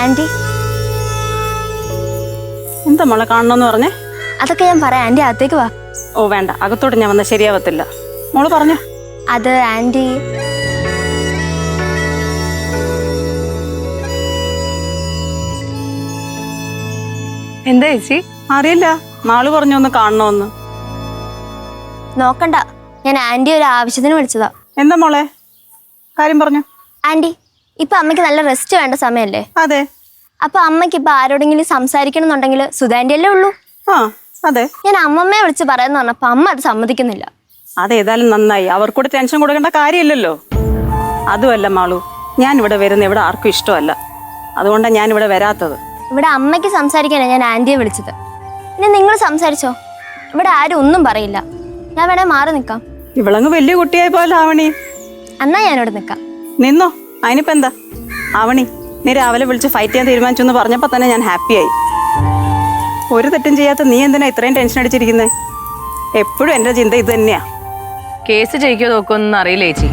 Anti എന്താ മോളെ കാണണമെന്ന് പറഞ്ഞേ? അതൊക്കെ ഞാൻ പറയാം. ആന്റി അകത്തേക്ക് വാ. ഓ വേണ്ട, അകത്തോട്ട് ഞാൻ വന്ന ശരിയാവത്തില്ല. മോള് പറഞ്ഞോ. അത് ആന്റി എന്താ ചേച്ചി? അറിയില്ല, നാള് പറഞ്ഞു ഒന്ന് കാണണമെന്ന്. നോക്കണ്ട, ഞാൻ ആന്റി ഒരു ആവശ്യത്തിന് വിളിച്ചതാ. എന്താ മോളെ കാര്യം പറഞ്ഞു? ആന്റി ഇപ്പൊ അമ്മയ്ക്ക് നല്ല റെസ്റ്റ് വേണ്ട സമയല്ലേ? അതെ. അപ്പൊ അമ്മയ്ക്ക് ഇപ്പൊ ആരോടെങ്കിലും സംസാരിക്കണം എന്നുണ്ടെങ്കിൽ സുധാന്റി അല്ലേ ഉള്ളൂ. ആ അതെ. ഞാൻ അമ്മമ്മയെ വിളിച്ച് പറയാന്ന് പറഞ്ഞപ്പോ അമ്മ അത് സമ്മതിക്കുന്നില്ല. അതേതായാലും നന്നായി, അവർക്കൂടെ ടെൻഷൻ കൊടുക്കേണ്ട കാര്യമില്ലല്ലോ. അതുമല്ല മാളു, ഞാൻ ഇവിടെ വരുന്ന ഇവിടെ ആർക്കും ഇഷ്ടമല്ല. അതുകൊണ്ടാണ് ഞാൻ ഇവിടെ വരാത്തത്. ഇവിടെ അമ്മയ്ക്ക് സംസാരിക്കാനാണ് ഞാൻ ആന്റിയെ വിളിച്ചത്. ഇനി നിങ്ങൾ സംസാരിച്ചോ, ഇവിടെ ആരും ഒന്നും പറയില്ല. ഞാൻ വേണേ മാറി നിൽക്കാം. ഇവളങ്ങ് വലിയ കുട്ടിയായി പോലെ ആവണി. എന്നാ ഞാനിവിടെ നിൽക്കാം. നിന്നോ, അതിനിപ്പോ എന്താ. ആവണി, നീ രാവിലെ വിളിച്ച് ഫൈറ്റ് ചെയ്യാൻ തീരുമാനിച്ചു എന്ന് പറഞ്ഞപ്പോൾ തന്നെ ഞാൻ ഹാപ്പിയായി. ഒരു തെറ്റും ചെയ്യാത്ത നീ എന്തിനാ ഇത്രയും ടെൻഷൻ അടിച്ചിരിക്കുന്നേ? എപ്പോഴും എൻ്റെ ചിന്ത ഇത് തന്നെയാ. കേസ് ജയിക്കോ നോക്കുമെന്നൊന്നും അറിയില്ല ചേച്ചി,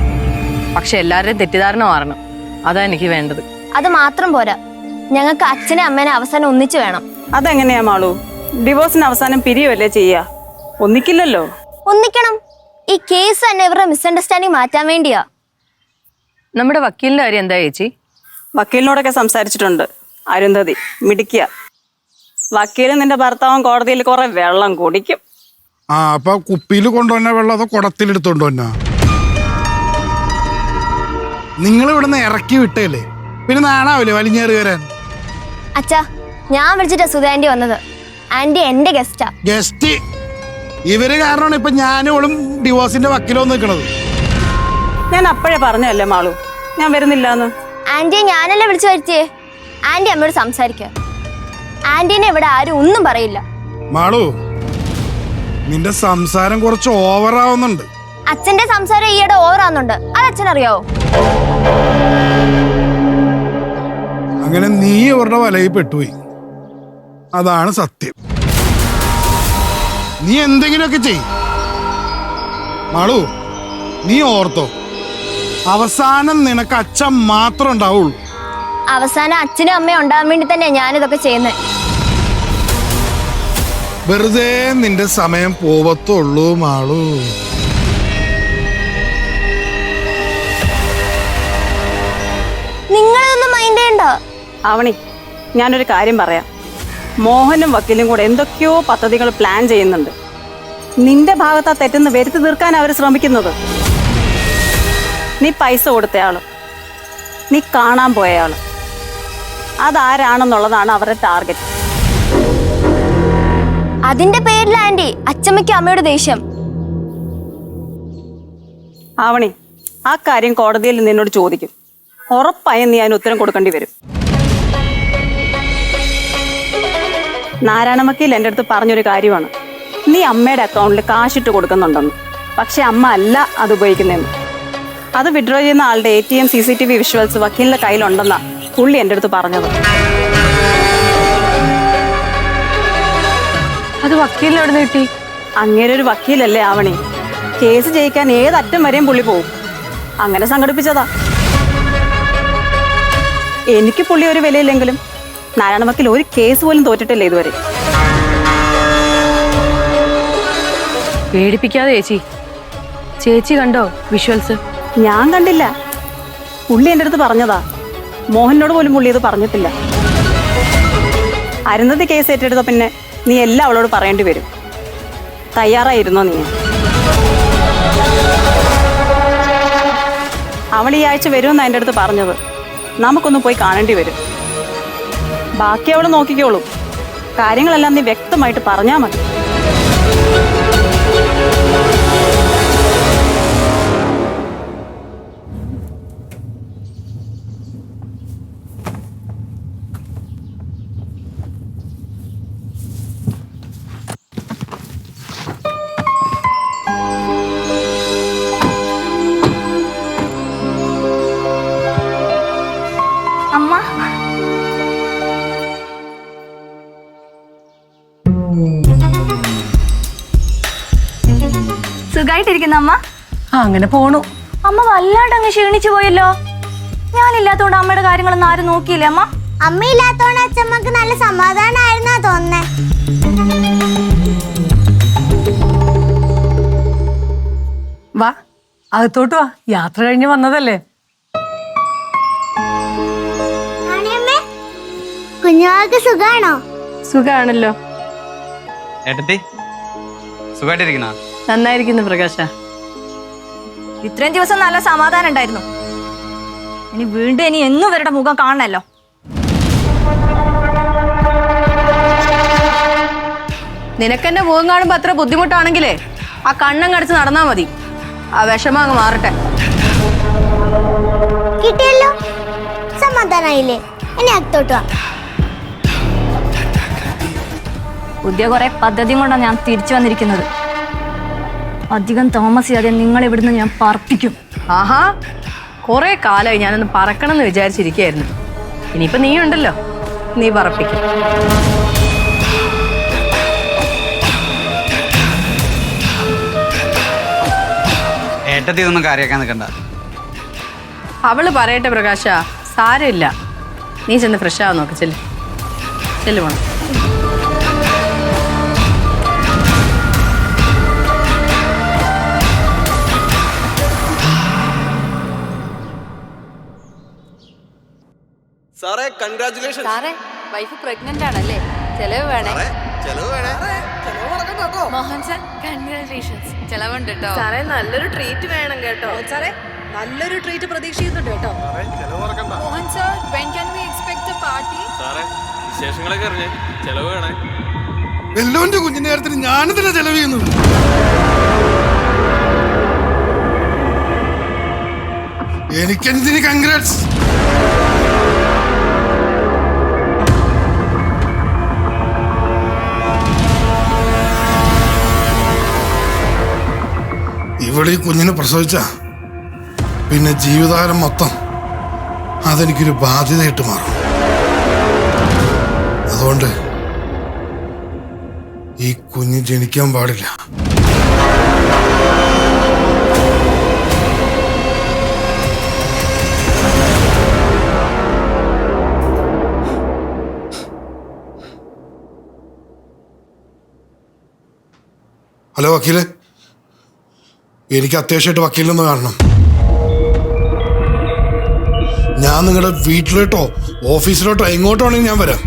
പക്ഷെ എല്ലാവരുടെയും തെറ്റിദ്ധാരണ മാറണം. അതാ എനിക്ക് വേണ്ടത്. അത് മാത്രം പോരാ, ഞങ്ങൾക്ക് അച്ഛനെ അമ്മേനെ അവസാനം ഒന്നിച്ചു വേണം. അതെങ്ങനെയാ മാളു? ഡിവോഴ്സിന് അവസാനം പിരിയുമല്ലേ ചെയ്യാ, ഒന്നിക്കില്ലല്ലോ. ഒന്നിക്കണം. ഈ കേസ് തന്നെ ഇവരുടെ മിസ്അണ്ടർസ്റ്റാൻഡിങ് മാറ്റാൻ വേണ്ടിയാ. നമ്മുടെ വക്കീലിന്റെ കാര്യം എന്താ ചേച്ചി? വക്കീലിനോടൊക്കെ സംസാരിച്ചിട്ടുണ്ട്. അരുന്ധതി മിടിക്കുക. വക്കീലും നിന്റെ ഭർത്താവും കോടതിയിൽ കുറെ വെള്ളം കുടിക്കും. ആ അപ്പൊ കുപ്പിയിൽ കൊണ്ടുവന്ന വെള്ളം അതോ കുടത്തിലെടുത്തോണ്ട് വന്ന? നിങ്ങൾ ഇവിടുന്ന് ഇറക്കി വിട്ടല്ലേ, പിന്നെ നാണാവില്ലേ വലിഞ്ഞേറി വരാൻ? അച്ഛാ, ഞാൻ വിളിച്ചിട്ടാ സുധാന്റി വന്നത്. ആന്റി എന്റെ ഗസ്റ്റാ. ഗസ്റ്റ് ഇവര് കാരണമാണ് ഇപ്പൊ ഞാനും ഡിവോഴ്സിന്റെ വക്കീലോ നിൽക്കണത്. ഞാൻ അപ്പോഴേ പറഞ്ഞല്ലേ മാളു, ഞാൻ വരുന്നില്ലാന്ന്. ആന്റിയെ ഞാനല്ലേ വിളിച്ചു വരുത്തിയേ. ആന്റി അമ്മയോട് സംസാരിക്കുക. ആന്റീനെ ഇവിടെ ആരും ഒന്നും പറയില്ല. മാളു, നിന്റെ സംസാരം കുറച്ച് ഓവറാവുന്നുണ്ട്. അച്ഛന്റെ സംസാരം ഈയിടെ ഓവറാവുന്നുണ്ട്, അത് അച്ഛനറിയാവോ? അങ്ങനെ നീ ഇവരുടെ വലയിൽ പെട്ടുപോയി, അതാണ് സത്യം. നീ എന്തെങ്കിലുമൊക്കെ ചെയ് മാളു. നീ ഓർത്തോ, അവസാനം നിനക്ക് അച്ഛൻ മാത്രം ഉണ്ടാവുള്ളൂ. അവസാനം അച്ഛനും അമ്മയും ഉണ്ടാകാൻ വേണ്ടി തന്നെ ഞാനിതൊക്കെ ചെയ്യുന്നത്. വെറുതെ നിന്റെ സമയം പോവത്തുള്ളൂ മാളു. നിങ്ങളൊന്നും മൈൻഡ് ചെയ്യണ്ട. ആവണി, ഞാനൊരു കാര്യം പറയാം. മോഹനും വക്കീലും കൂടെ എന്തൊക്കെയോ പദ്ധതികൾ പ്ലാൻ ചെയ്യുന്നുണ്ട്. നിന്റെ ഭാഗത്താ തെറ്റെന്ന് വരുത്തി തീർക്കാൻ അവർ ശ്രമിക്കുന്നത്. നീ പൈസ കൊടുത്തയാള്, നീ കാണാൻ പോയയാള്, അതാരാണെന്നുള്ളതാണ് അവരുടെ ടാർഗറ്റ്. അതിന്റെ പേരിൽ ആന്റി അച്ഛമ്മയ്ക്കും അമ്മയുടെ ദേഷ്യം. ആവണി, ആ കാര്യം കോടതിയിൽ നിന്നോട് ചോദിക്കും. ഉറപ്പായും നീ അതിന് ഉത്തരം കൊടുക്കേണ്ടി വരും. നാരായണ വക്കീൽ എൻ്റെ അടുത്ത് പറഞ്ഞൊരു കാര്യമാണ്, നീ അമ്മയുടെ അക്കൗണ്ടിൽ കാശിട്ട് കൊടുക്കുന്നുണ്ടെന്ന്. പക്ഷെ അമ്മ അല്ല അത് ഉപയോഗിക്കുന്നതെന്ന്. അത് വിഡ്രോ ചെയ്യുന്ന ആളുടെ ATM CCTV വിഷ്വൽസ് വക്കീലിന്റെ കയ്യിലുണ്ടെന്നാ പുള്ളി എൻ്റെ അടുത്ത് പറഞ്ഞത്. അത് വക്കീലിന് എവിടെ നിന്ന് കിട്ടി? അങ്ങേരെ ഒരു വക്കീലല്ലേ ആവണി, കേസ് ജയിക്കാൻ ഏതറ്റം വരെയും പുള്ളി പോവും. അങ്ങനെ സംഘടിപ്പിച്ചതാ. എനിക്ക് പുള്ളി ഒരു വിലയില്ലെങ്കിലും നാരായണ വക്കീൽ ഒരു കേസ് പോലും തോറ്റിട്ടില്ല ഇതുവരെ. പേടിപ്പിക്കാതെ ചേച്ചി. ചേച്ചി കണ്ടോ വിഷ്വൽസ്? ഞാൻ കണ്ടില്ല, പുള്ളി എൻ്റെ അടുത്ത് പറഞ്ഞതാ. മോഹനോട് പോലും പുള്ളി ഇത് പറഞ്ഞിട്ടില്ല. അരുന്ധതി കേസ് ഏറ്റെടുത്ത പിന്നെ നീ എല്ലാം അവളോട് പറയേണ്ടി വരും. തയ്യാറായിരുന്നോ നീ? അവൾ ഈ ആഴ്ച വരുമെന്നാണ് എൻ്റെ അടുത്ത് പറഞ്ഞത്. നമുക്കൊന്ന് പോയി കാണേണ്ടി വരും. ബാക്കി അവൾ നോക്കിക്കോളൂ. കാര്യങ്ങളെല്ലാം നീ വ്യക്തമായിട്ട് പറഞ്ഞാൽ മതി. അമ്മ, സുഖായിട്ടിരിക്കുന്ന അമ്മ? അങ്ങനെ പോണു. അമ്മ വല്ലാണ്ട് അങ്ങ് ക്ഷീണിച്ചു പോയല്ലോ. ഞാനില്ലാത്തോണ്ട് അമ്മയുടെ കാര്യങ്ങളൊന്നും ആരും നോക്കിയില്ലേ അമ്മ? അമ്മയില്ലാത്തോണ്ട് അച്ഛമ്മക്ക് നല്ല സമാധാനമായിരുന്നാ തോന്നുന്നേ. വാ അകത്തോട്ട് വാ, യാത്ര കഴിഞ്ഞ് വന്നതല്ലേ. ആണിയമ്മേ, കുഞ്ഞുവാക്ക് സുഖാണോ? സുഖാണല്ലോ. ഏട്ടത്തി സുഖമായിട്ടിരിക്കണ? നന്നായിരിക്കുന്നു പ്രകാശ. ഇത്രയും ദിവസം നല്ല സമാധാനം ഉണ്ടായിരുന്നു. ഇനി വീണ്ടും എന്നും ഇവരുടെ മുഖം കാണണല്ലോ. നിനക്കെന്നെ മുഖം കാണുമ്പോ അത്ര ബുദ്ധിമുട്ടാണെങ്കിലേ ആ കണ്ണം കടിച്ച് നടന്നാ മതി. ആ വിഷമം അങ്ങ് മാറട്ടെ. കിട്ടിയല്ലോ, സമാധാനായില്ലേ? ഇനി അകത്തോട്ട് വാ. പുതിയ കുറെ പദ്ധതി കൊണ്ടാണ് ഞാൻ തിരിച്ചു വന്നിരിക്കുന്നത്. അധികം താമസിയാതെ നിങ്ങൾ ഇവിടുന്ന് ഞാൻ പറപ്പിക്കും. ആഹാ, കുറെ കാലമായി ഞാനൊന്ന് പറക്കണം എന്ന് വിചാരിച്ചിരിക്കുകയായിരുന്നു. ഇനിയിപ്പോ നീ ഉണ്ടല്ലോ, നീ പറപ്പിക്കും. ഏട്ടത്തി ഇതൊന്നും കാര്യമാക്കാൻ നിൽക്കണ്ട. അവള് പറയട്ടെ പ്രകാശ, സാരമില്ല. നീ ചെന്ന് ഫ്രഷ് ആവാൻ നോക്ക്. ചെല്ലു പോണം. സാറേ കൺഗ്രാറ്റുലേഷൻ. സാറേ വൈഫ് പ്രഗ്നന്റ് ആണല്ലേ? ചെലവ് വേണേ. Mohan sir congratulations. ചെലവുണ്ട് കേട്ടോ സാറേ. നല്ലൊരു ട്രീറ്റ് വേണം കേട്ടോ സാറേ. നല്ലൊരു ട്രീറ്റ് പ്രതീക്ഷിക്കുന്നുണ്ട് കേട്ടോ Mohan sir. when can we expect a party? സാറേ വിശേഷങ്ങളൊക്കെ അറിഞ്ഞേ, ചെലവ് വേണേ. വെല്ലോന്റെ കുഞ്ഞിന്റെ കാര്യത്തിന് ഞാനിതിനെ ചെലവ് ചെയ്യുന്നത്. എനിക്കെന്തിന് കൺഗ്രാറ്റ്സ്. ഇവിടെ ഈ കുഞ്ഞിനെ പ്രസവിച്ച പിന്നെ ജീവിതകാലം മൊത്തം അതെനിക്കൊരു ബാധ്യതയായിട്ട് മാറും. അതുകൊണ്ട് ഈ കുഞ്ഞ് ജനിക്കാൻ പാടില്ല. ഹലോ വക്കീലെ, എനിക്ക് അത്യാവശ്യമായിട്ട് വക്കീലിനൊന്ന് കാണണം. ഞാൻ നിങ്ങളുടെ വീട്ടിലോട്ടോ ഓഫീസിലോട്ടോ എങ്ങോട്ടോ ആണെങ്കിൽ ഞാൻ വരാം.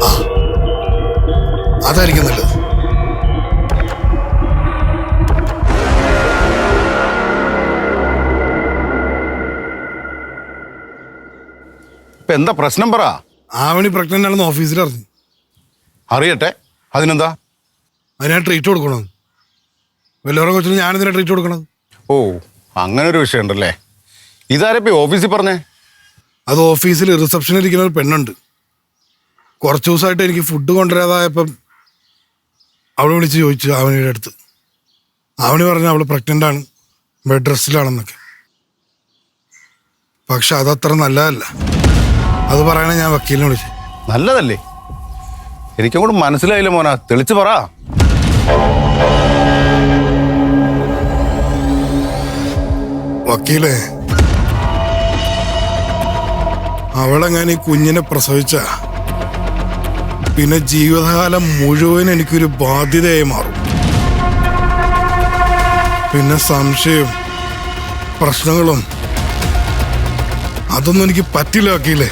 ആ, അതായിരിക്കും നല്ലത്. ഇപ്പൊ എന്താ പ്രശ്നം പറ. ആവണി പ്രഗ്നന്റ് ആണെന്ന് ഓഫീസിൽ അറിഞ്ഞു. അറിയട്ടെ, അതിനെന്താ? അതിനാ ട്രീറ്റ് കൊടുക്കണം. വല്ലവരുടെ കൊച്ചിന് ഞാനിതിനെ ട്രീറ്റ് കൊടുക്കണം. ഓ, അങ്ങനെ ഒരു വിഷയം ഉണ്ടല്ലേ. ഇതാരപ്പോ ഓഫീസിൽ പറഞ്ഞേ? അത് ഓഫീസിൽ റിസപ്ഷനിൽ ഇരിക്കുന്ന ഒരു പെണ്ണുണ്ട്. കുറച്ച് ദിവസമായിട്ട് എനിക്ക് ഫുഡ് കൊണ്ടുവരാതായപ്പം അവൾ വിളിച്ച് ചോദിച്ചു ആവണിയുടെ അടുത്ത്. ആവണി പറഞ്ഞു അവൾ പ്രഗ്നൻ്റ് ആണ്, ബെഡ് റെസ്റ്റിലാണെന്നൊക്കെ. പക്ഷെ അതത്ര നല്ലതല്ല. അത് പറയണേ ഞാൻ വക്കീലിനെ വിളിച്ചു. നല്ലതല്ലേ? എനിക്കങ്ങോട്ട് മനസ്സിലായില്ല മോനാ, തെളിച്ച് പറ. വക്കീലേ, അവളെങ്ങനെ ഈ കുഞ്ഞിനെ പ്രസവിച്ച പിന്നെ ജീവിതകാലം മുഴുവൻ എനിക്കൊരു ബാധ്യതയായി മാറും. പിന്നെ സംശയവും പ്രശ്നങ്ങളും അതൊന്നും എനിക്ക് പറ്റില്ല വക്കീലേ.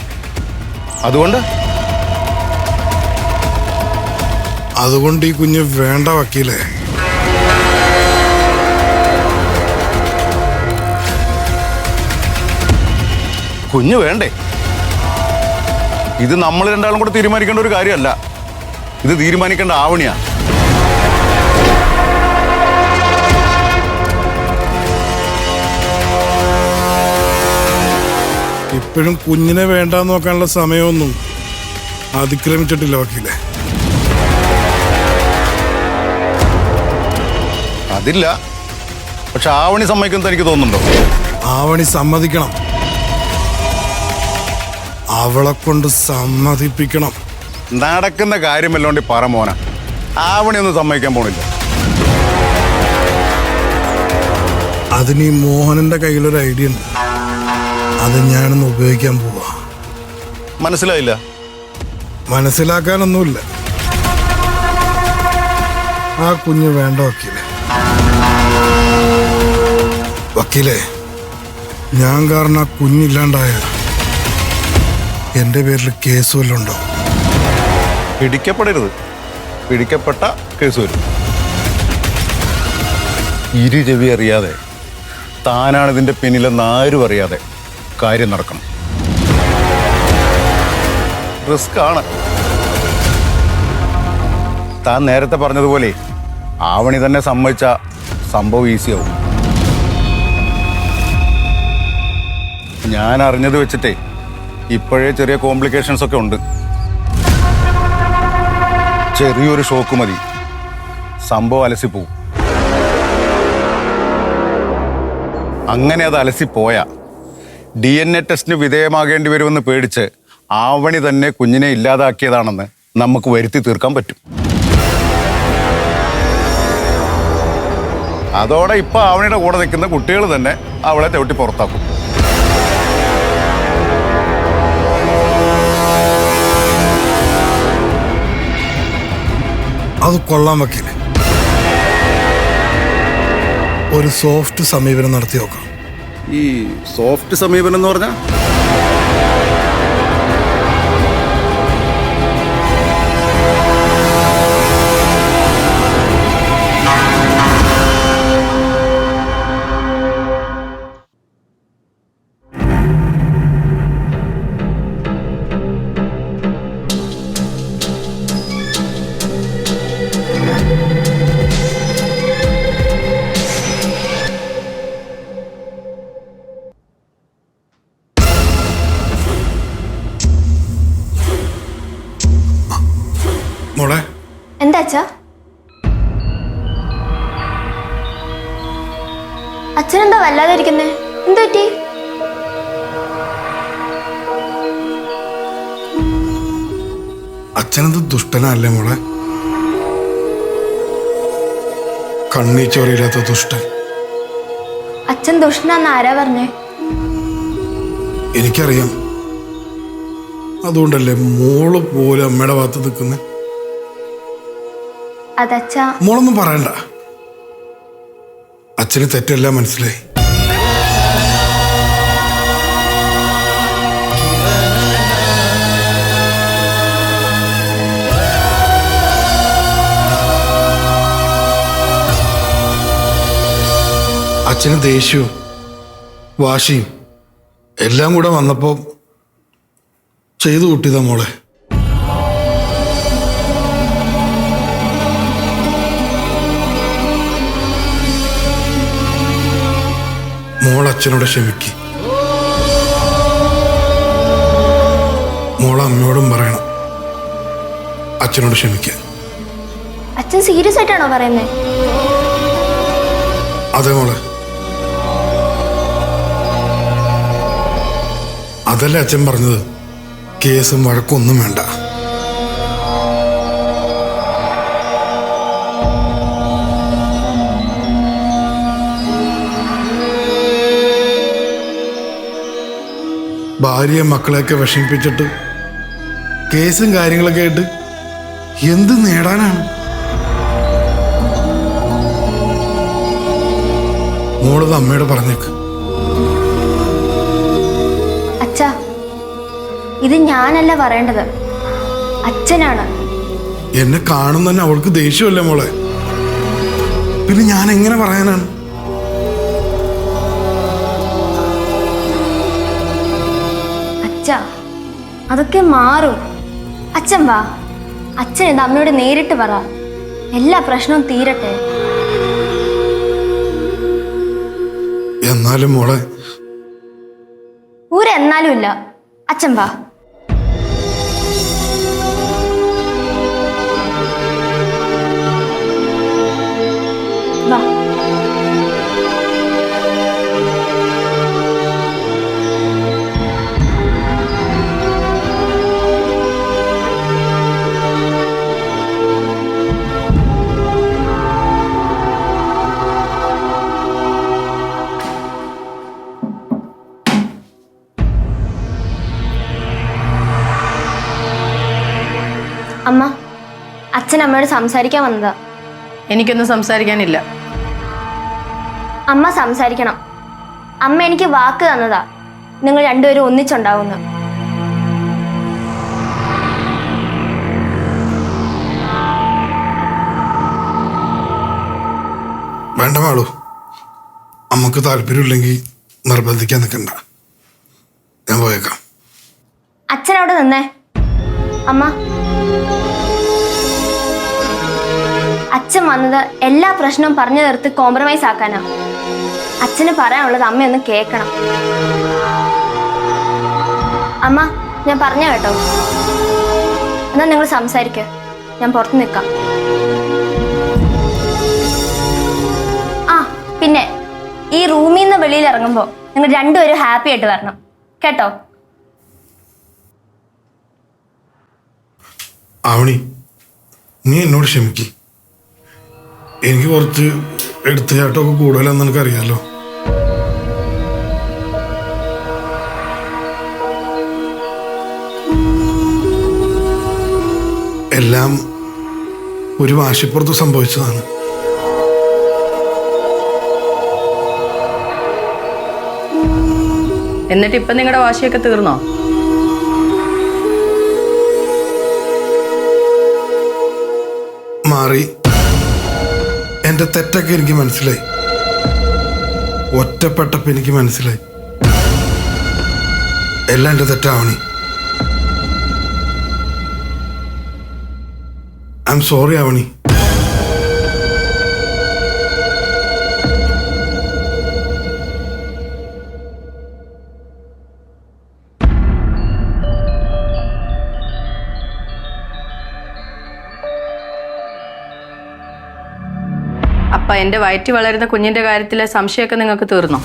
അതുകൊണ്ട് ഈ കുഞ്ഞ് വേണ്ട വക്കീലേ. കുഞ്ഞ് വേണ്ടേ? ഇത് നമ്മൾ രണ്ടാളും കൂടെ തീരുമാനിക്കേണ്ട ഒരു കാര്യമല്ല. ഇത് തീരുമാനിക്കേണ്ട ആവണിയാ. ഇപ്പോഴും കുഞ്ഞിനെ വേണ്ടാന്ന് നോക്കാനുള്ള സമയമൊന്നും അതിക്രമിച്ചിട്ടില്ല വക്കീലെ. അതില്ല, പക്ഷെ ആവണി സമ്മതിക്കുന്നത് എനിക്ക് തോന്നുന്നുണ്ടോ? ആവണി സമ്മതിക്കണം. അവളെ കൊണ്ട് സമ്മതിപ്പിക്കണം. നടക്കുന്ന കാര്യമല്ലോണ്ടി പറ മോന. ആവണി ഒന്നും സമ്മതിക്കാൻ പോണില്ല. അതിന് ഈ മോഹനന്റെ കയ്യിലൊരു ഐഡിയ ഉണ്ട്. അത് ഞാനൊന്ന് ഉപയോഗിക്കാൻ പോവാ. മനസ്സിലായില്ല? മനസ്സിലാക്കാനൊന്നുമില്ല. ആ കുഞ്ഞ് വേണ്ട വക്കീലെ. വക്കീലെ, ഞാൻ കാരണം ആ കുഞ്ഞില്ലാണ്ടായ എൻ്റെ പേരിൽ കേസ് വല്ലതും ഉണ്ടോ? പിടിക്കപ്പെടരുത്. പിടിക്കപ്പെട്ട കേസ് വരും. ഇരു ചെവി അറിയാതെ താനാണ് ഇതിൻ്റെ പിന്നിലെന്ന് ആരും അറിയാതെ കാര്യം നടക്കണം. റിസ്ക് ആണ്. താൻ നേരത്തെ പറഞ്ഞതുപോലെ ആവണി തന്നെ സമ്മതിച്ച സംഭവം ഈസിയാവും. ഞാൻ അറിഞ്ഞത് വെച്ചിട്ടേ ഇപ്പോഴേ ചെറിയ കോംപ്ലിക്കേഷൻസ് ഒക്കെ ഉണ്ട്. ചെറിയൊരു ഷോക്ക് മതി, സംഭവം അലസിപ്പോവും. അങ്ങനെ അത് അലസിപ്പോയാ DNA ടെസ്റ്റിന് വിധേയമാകേണ്ടി വരുമെന്ന് പേടിച്ച് ആവണി തന്നെ കുഞ്ഞിനെ ഇല്ലാതാക്കിയതാണെന്ന് നമുക്ക് വരുത്തി തീർക്കാൻ പറ്റും. അതോടെ ഇപ്പൊ ആവണിയുടെ കൂടെ നിൽക്കുന്ന കുട്ടികൾ തന്നെ അവളെ ചവിട്ടി പുറത്താക്കും. അത് കൊള്ളാൻ വക്കീലെ. ഒരു സോഫ്റ്റ് സമീപനം നടത്തി നോക്കാം. ഈ സോഫ്റ്റ് സമീപനം എന്ന് പറഞ്ഞാൽ മോളെ, എന്താ അച്ഛാ? അച്ഛനെന്താ വല്ലാതെ ഇരിക്കുന്നേ? എന്തു പറ്റി? അച്ഛനത് ദുഷ്ടനല്ലേ മോളെ? കണ്ണീച്ചോറിയില്ലാത്ത ദുഷ്ടൻ. അച്ഛൻ ദുഷ്ടനാന്ന് ആരാ പറഞ്ഞേ? എനിക്കറിയാം. അതുകൊണ്ടല്ലേ മോള് പോലെ അമ്മയുടെ ഭാഗത്ത് നിൽക്കുന്നത്. അതച്ഛാ, മോളൊന്നും പറയണ്ട. അച്ഛന് തെറ്റെല്ലാം മനസ്സിലായി. അച്ഛന് ദേഷ്യവും വാശിയും എല്ലാം കൂടെ വന്നപ്പോ ചെയ്തു കൂട്ടിയതാ മോളെ. മോൾ അച്ഛനോട് ക്ഷമിക്ക്. മോൾ അമ്മയോടും പറയണം അച്ഛനോട് ക്ഷമിക്കാൻ. അച്ഛൻ സീരിയസ് ആയിട്ടാണോ പറയുന്നത്? അതെ മോളെ. അതല്ലേ അച്ഛൻ പറഞ്ഞത്, കേസും വഴക്കൊന്നും വേണ്ട. ഭാര്യയെ മക്കളെയൊക്കെ വിഷമിപ്പിച്ചിട്ട് കേസും കാര്യങ്ങളൊക്കെ ആയിട്ട് എന്ത് നേടാനാണ്? മോളത് അമ്മയോട് പറഞ്ഞേക്ക്. അച്ഛാ, ഇത് ഞാനല്ല പറയേണ്ടത്, അച്ഛനാണ്. എന്നെ കാണും തന്നെ അവൾക്ക് ദേഷ്യമല്ലേ മോളെ? പിന്നെ ഞാൻ എങ്ങനെ പറയാനാണ്? അച്ഛാ, അതൊക്കെ മാറും. അച്ഛൻ വാ, അച്ഛൻ ഇത് അമ്മയോട് നേരിട്ട് പറ. എല്ലാ പ്രശ്നവും തീരട്ടെ. എന്നാലും മോളെ, എന്നാലും ഇല്ല. അച്ഛൻ വാ. വാ. അച്ഛൻ അമ്മയോട് സംസാരിക്കാൻ വന്നതാ. എനിക്കൊന്നും സംസാരിക്കാനില്ല. അമ്മ സംസാരിക്കണം. അമ്മ എനിക്ക് വാക്ക് തന്നതാ നിങ്ങൾ രണ്ടുപേരും ഒന്നിച്ചുണ്ടാവുന്നു. വേണ്ട മാളു, അമ്മക്ക് താല്പര്യമില്ലെങ്കിൽ നിർബന്ധിക്കാൻ നിൽക്കണ്ട. ഞാൻ പോയേക്കാം. അച്ഛൻ അവിടെ നിന്നേ. അമ്മ, അച്ഛൻ വന്നത് എല്ലാ പ്രശ്നവും പറഞ്ഞു തീർത്ത് കോംപ്രമൈസ് ആക്കാനാ. അച്ഛന് പറയാനുള്ളത് അമ്മയൊന്ന് കേൾക്കണം. അമ്മ, ഞാൻ പറഞ്ഞ കേട്ടോ. എന്നാ നിങ്ങൾ സംസാരിക്ക, ഞാൻ പുറത്ത് നിൽക്കാം. ആ പിന്നെ ഈ റൂമിൽ നിന്ന് വെളിയിൽ ഇറങ്ങുമ്പോൾ നിങ്ങൾ രണ്ടുപേരും ഹാപ്പി ആയിട്ട് വരണം കേട്ടോ. ആവണി, നീ എന്നോട് ക്ഷമിക്ക്. എനിക്ക് കുറച്ച് എടുത്തുചാട്ടമൊക്കെ കൂടുതലാന്ന് എനിക്കറിയാലോ. എല്ലാം ഒരു വാശിപ്പുറത്ത് സംഭവിച്ചതാണ്. എന്നിട്ട് ഇപ്പം നിങ്ങളുടെ വാശിയൊക്കെ തീർന്നോ? മാറി. എൻ്റെ തെറ്റൊക്കെ എനിക്ക് മനസ്സിലായി. ഒറ്റപ്പെട്ടപ്പോൾ എനിക്ക് മനസ്സിലായി എല്ലാം എൻ്റെ തെറ്റാവണി. I am sorry Avani. അപ്പ എൻ്റെ വയറ്റി വളരുന്ന കുഞ്ഞിന്റെ കാര്യത്തിലെ സംശയമൊക്കെ നിങ്ങൾക്ക് തീർന്നോ?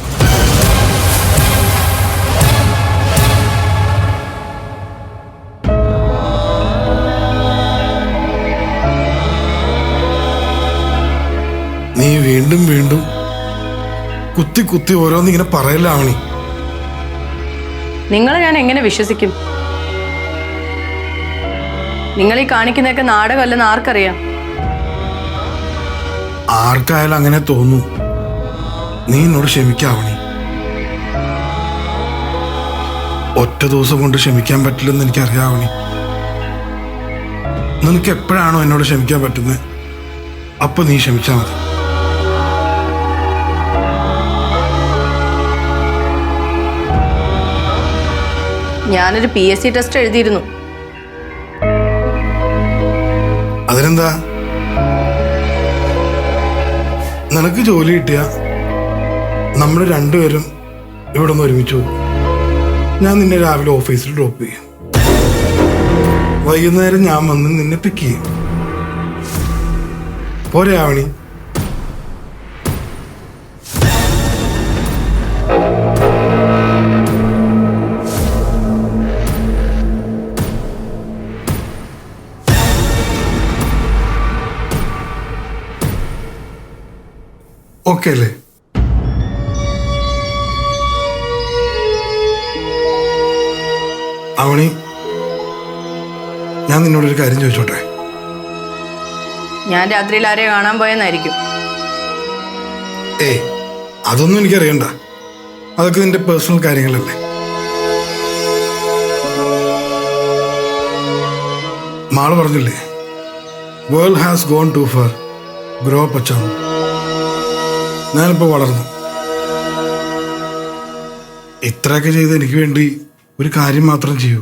നീ വീണ്ടും വീണ്ടും കുത്തി കുത്തി ഓരോന്നിങ്ങനെ പറയലാവണി. നിങ്ങളെ ഞാൻ എങ്ങനെ വിശ്വസിക്കും? നിങ്ങൾ ഈ കാണിക്കുന്നതൊക്കെ നാടകമല്ലെന്ന് ആർക്കറിയാം? ആർക്കായാലും അങ്ങനെ തോന്നും. നീ എന്നോട് ക്ഷമിക്കാവണി. ഒറ്റ ദിവസം കൊണ്ട് ക്ഷമിക്കാൻ പറ്റില്ലെന്ന് എനിക്കറിയാവണി. നിനക്ക് എപ്പോഴാണോ എന്നോട് ക്ഷമിക്കാൻ പറ്റുന്നത് അപ്പൊ നീ ക്ഷമിച്ചാൽ മതി. ഞാനൊരു PSC ടെസ്റ്റ് എഴുതിയിരുന്നു. അതിനെന്താ? നിനക്ക് ജോലി കിട്ടിയ നമ്മൾ രണ്ടുപേരും ഇവിടെ നിന്ന് ഒരുമിച്ച് പോകും. ഞാൻ നിന്നെ രാവിലെ ഓഫീസിൽ ഡ്രോപ്പ് ചെയ്യും. വൈകുന്നേരം ഞാൻ വന്ന് നിന്നെ പിക്ക് ചെയ്യും. പോരെ ആവണി? ഓക്കെ അല്ലേ? ആവണി, ഞാൻ നിന്നോടൊരു കാര്യം ചോദിച്ചോട്ടെ? ഞാൻ രാത്രിയിൽ ആരെയോ കാണാൻ പോയെന്നായിരിക്കും. അതൊന്നും എനിക്കറിയണ്ട. അതൊക്കെ നിന്റെ പേഴ്സണൽ കാര്യങ്ങളല്ലേ. മാള് പറഞ്ഞില്ലേ, world has gone too far, grow up അച്ഛൻ. ഞാനിപ്പോൾ വളർന്നു. ഇത്രയൊക്കെ ചെയ്ത് എനിക്ക് വേണ്ടി ഒരു കാര്യം മാത്രം ചെയ്യൂ.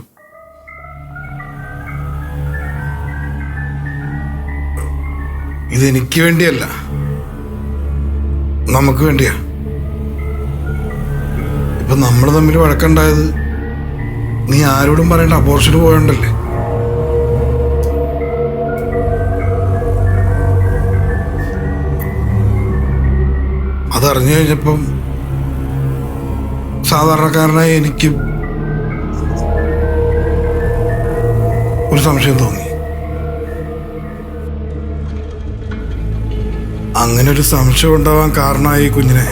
ഇതെനിക്ക് വേണ്ടിയല്ല, നമുക്ക് വേണ്ടിയാ. ഇപ്പൊ നമ്മൾ തമ്മിൽ വഴക്കുണ്ടായത് നീ ആരോടും പറയേണ്ട അബോർഷന് പോയണ്ടല്ലേ. അതറിഞ്ഞു കഴിഞ്ഞപ്പം സാധാരണക്കാരനായി എനിക്ക് ഒരു സംശയം തോന്നി. അങ്ങനെ ഒരു സംശയം ഉണ്ടാവാൻ കാരണമായി കുഞ്ഞിനെ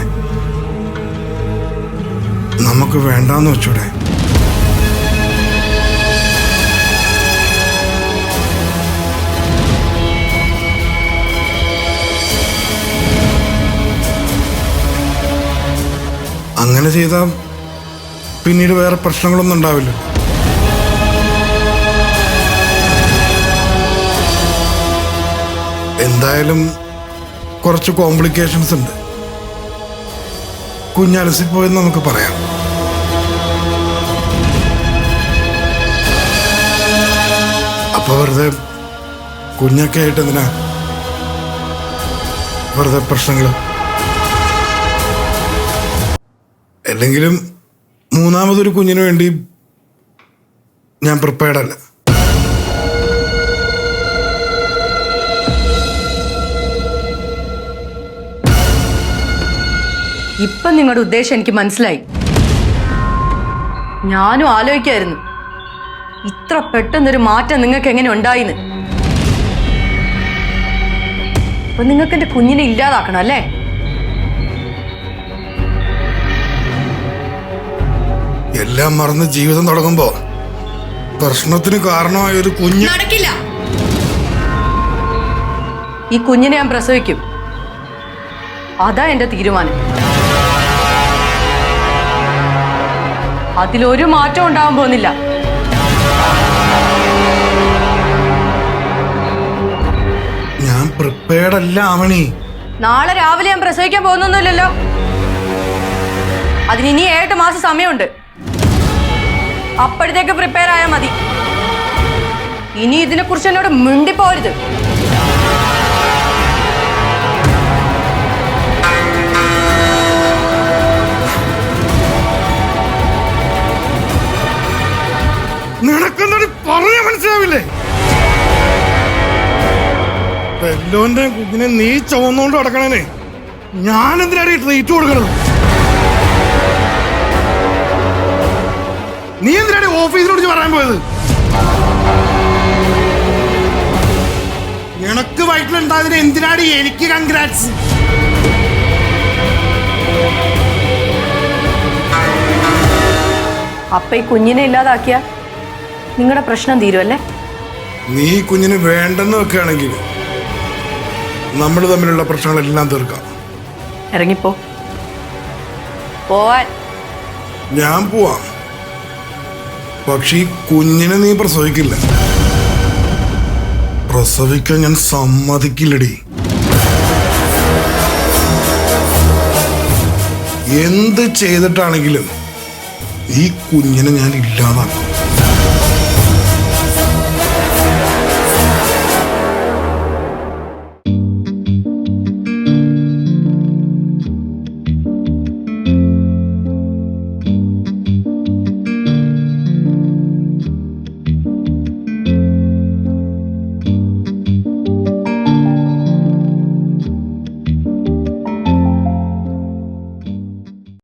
നമുക്ക് വേണ്ടാന്ന് വെച്ചൂടെ? അങ്ങനെ ചെയ്താൽ പിന്നീട് വേറെ പ്രശ്നങ്ങളൊന്നും ഉണ്ടാവില്ല. എന്തായാലും കുറച്ച് കോംപ്ലിക്കേഷൻസ് ഉണ്ട്. കുഞ്ഞലസിപ്പോയെന്ന് നമുക്ക് പറയാം. അപ്പൊ വെറുതെ കുഞ്ഞൊക്കെ ആയിട്ട് എന്തിനാ വെറുതെ പ്രശ്നങ്ങൾ? അല്ലെങ്കിലും മൂന്നാമതൊരു കുഞ്ഞിന് വേണ്ടി ഞാൻ പ്രിപ്പയർഡ് അല്ല. ഇപ്പം നിങ്ങളുടെ ഉദ്ദേശം എനിക്ക് മനസ്സിലായി. ഞാനും ആലോചിക്കായിരുന്നു ഇത്ര പെട്ടെന്നൊരു മാറ്റം നിങ്ങൾക്ക് എങ്ങനെ ഉണ്ടായിന്ന്. അപ്പൊ നിങ്ങൾക്ക് എന്റെ കുഞ്ഞിനെ ഇല്ലാതാക്കണം അല്ലേ? എല്ലാം മറന്ന് ജീവിതം തുടങ്ങുമ്പോ പ്രശ്നത്തിന് കാരണമായ ഒരു കുഞ്ഞ് നടക്കില്ല. ഈ കുഞ്ഞിനെ ഞാൻ പ്രസവിക്കും. അതാ എന്റെ തീരുമാനം. അതിലൊരു മാറ്റം ഉണ്ടാവാൻ പോകുന്നില്ല. ഞാൻ പ്രിപ്പയർഡ് അല്ല ആവണി. നാളെ രാവിലെ ഞാൻ പ്രസവിക്കാൻ പോകുന്നൊന്നുമില്ലല്ലോ. അതിന് ഇനി 7 മാസം സമയമുണ്ട്. അപ്പോഴത്തേക്ക് പ്രിപ്പയർ ആയാൽ മതി. ഇനി ഇതിനെക്കുറിച്ച് എന്നോട് മിണ്ടിപ്പോരുത്. നിനക്കെന്താ പറഞ്ഞ മനസ്സിലാവില്ലേ? പെല്ലോന്റെ കുഞ്ഞിനെ നീ ചുവന്നുകൊണ്ട് നടക്കണേ. ഞാൻ എന്തിനാണ് ഈ ട്രീറ്റ് കൊടുക്കണത്? നീ എന്തിനാണ് ഓഫീസിനോട് പറയാൻ പോയത്? നിനക്ക് വയറ്റിലുണ്ടായതിന് എന്തിനാണ് എനിക്ക് കൺഗ്രാറ്റ്സ്? അപ്പൊ ഈ കുഞ്ഞിനെ ഇല്ലാതാക്കിയ നിങ്ങളുടെ പ്രശ്നം തീരുമല്ലേ? നീ കുഞ്ഞിന് വേണ്ടെന്ന് വെക്കുകയാണെങ്കിൽ നമ്മൾ തമ്മിലുള്ള പ്രശ്നങ്ങളെല്ലാം തീർക്കാം. ഇറങ്ങിപ്പോ. പോവാൻ ഞാൻ പോവാം. പക്ഷെ ഈ കുഞ്ഞിനെ നീ പ്രസവിക്കില്ല. പ്രസവിക്കാൻ ഞാൻ സമ്മതിക്കില്ലടി. എന്ത് ചെയ്തിട്ടാണെങ്കിലും ഈ കുഞ്ഞിനെ ഞാൻ ഇല്ലാതാക്കും.